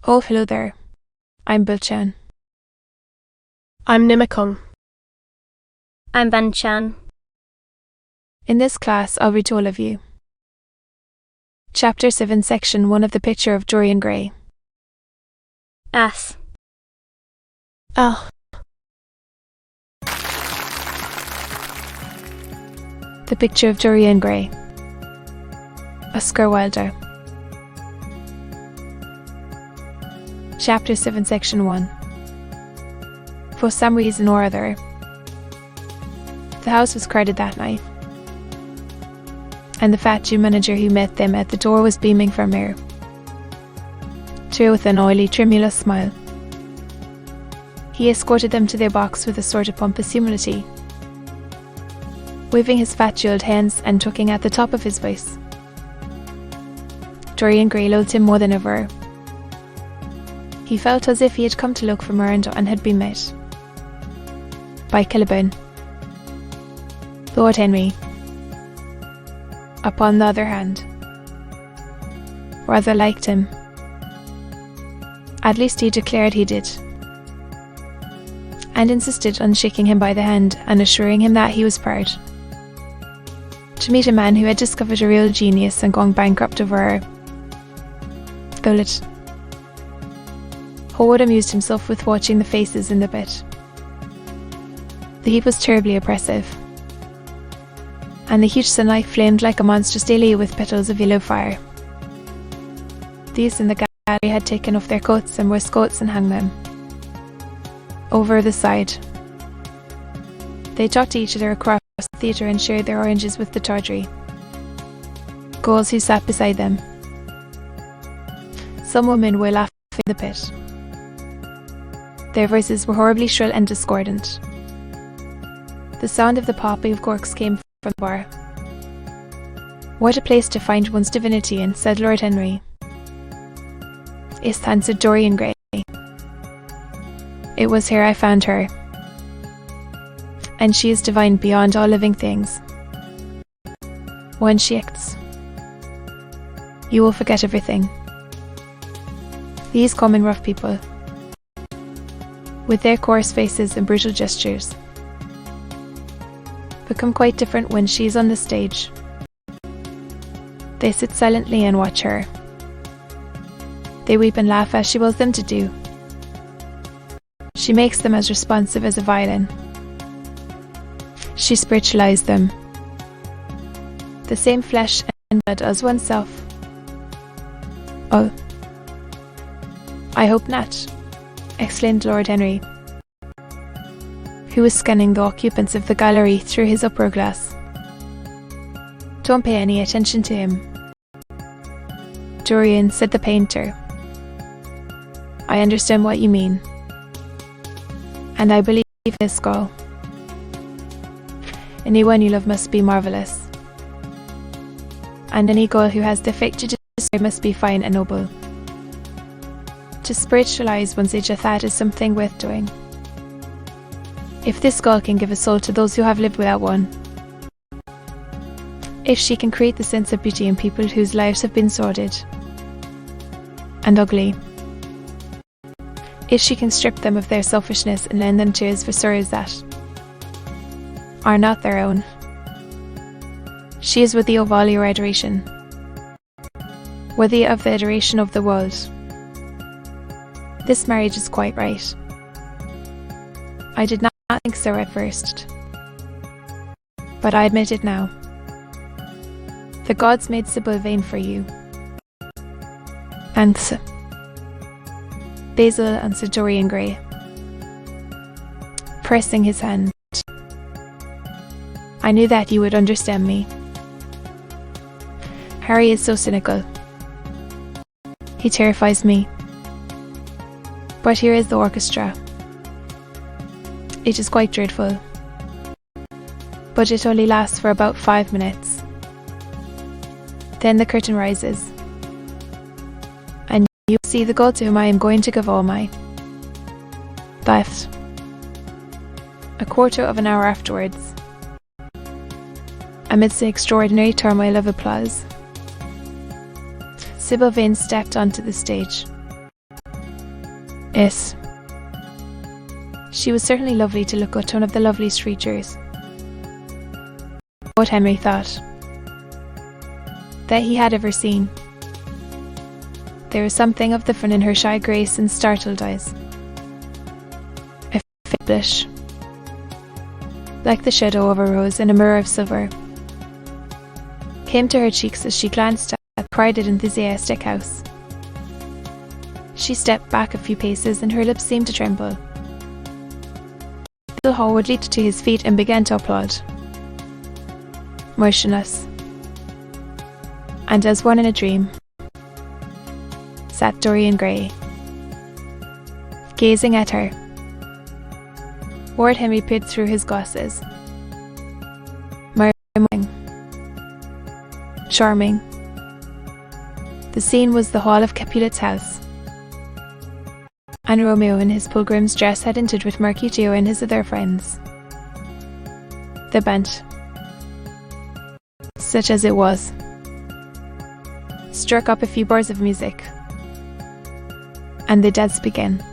Oh, hello there. I'm Bilchan. I'm Nimikung. I'm Banchan. In this class, I'll read to all of you. Chapter 7, Section 1 of the picture of Dorian Gray. Ass. Oh. The picture of Dorian Gray. Oscar Wilde. Chapter 7, Section 1. For some reason or other, the house was crowded that night, and the fat Jew manager who met them at the door was beaming from her, through with an oily, tremulous smile. He escorted them to their box with a sort of pompous humility, waving his fat jewelled hands and talking at the top of his voice. Dorian Gray loathed him more than ever. He felt as if he had come to look for Miranda and had been met by Kilibin. Lord Henry, upon the other hand, rather liked him. At least he declared he did, and insisted on shaking him by the hand and assuring him that he was proud to meet a man who had discovered a real genius and gone bankrupt over Wilde. Howard amused himself with watching the faces in the pit. The heat was terribly oppressive, and the huge sunlight flamed like a monstrous dahlia with petals of yellow fire. These in the gallery had taken off their coats and waistcoats and hung them over the side. They talked to each other across the theatre and shared their oranges with the tawdry girls who sat beside them. Some women were laughing in the pit. Their voices were horribly shrill and discordant. The sound of the popping of corks came from the bar. What a place to find one's divinity in, said Lord Henry. Yes, answered Dorian Gray. It was here I found her, and she is divine beyond all living things. When she acts, you will forget everything. These common rough people, with their coarse faces and brutal gestures, become quite different when she is on the stage. They sit silently and watch her. They weep and laugh as she wills them to do. She makes them as responsive as a violin. She spiritualizes them. The same flesh and blood as oneself. Oh, I hope not, exclaimed Lord Henry, who was scanning the occupants of the gallery through his opera glass. Don't pay any attention to him, Dorian, said the painter. I understand what you mean, and I believe this girl. Anyone you love must be marvellous, and any girl who has the fate to describe must be fine and noble. To spiritualize one's age, that is something worth doing. If this girl can give a soul to those who have lived without one, if she can create the sense of beauty in people whose lives have been sordid and ugly, if she can strip them of their selfishness and lend them tears for sorrows that are not their own, she is worthy of all your adoration, worthy of the adoration of the world. This marriage is quite right. I did not think so at first, but I admit it now. The gods made Sybil vain for you. And Basil, answered Dorian Gray, pressing his hand. I knew that you would understand me. Harry is so cynical. He terrifies me. But here is the orchestra. It is quite dreadful, but it only lasts for about 5 minutes. Then the curtain rises, and you see the girl to whom I am going to give all my life. A quarter of an hour afterwards, amidst the extraordinary turmoil of applause, Sybil Vane stepped onto the stage. It. She was certainly lovely to look at, one of the loveliest creatures. What Henry thought that he had ever seen. There was something of the fun in her shy grace and startled eyes. A faint blush, like the shadow of a rose in a mirror of silver, came to her cheeks as she glanced at the crowded, enthusiastic house. She stepped back a few paces and her lips seemed to tremble. Little Hallward leaped to his feet and began to applaud. Motionless, and as one in a dream, sat Dorian Gray, gazing at her. Lord Henry peered through his glasses. Charming. The scene was the hall of Capulet's house, and Romeo in his pilgrim's dress had entered with Mercutio and his other friends. The band, such as it was, struck up a few bars of music, and the dance began.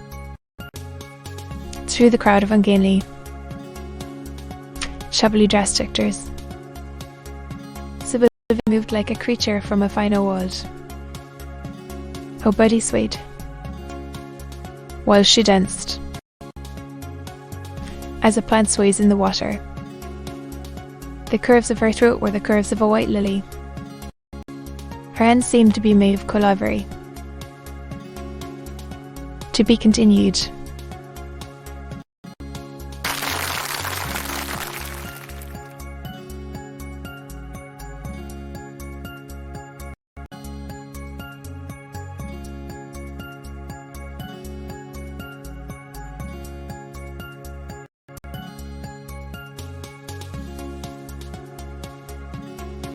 Through the crowd of ungainly, shabbily dressed actors, Sybil moved like a creature from a finer world. Her body swayed while she danced, as a plant sways in the water. The curves of her throat were the curves of a white lily. Her hands seemed to be made of collavery. To be continued.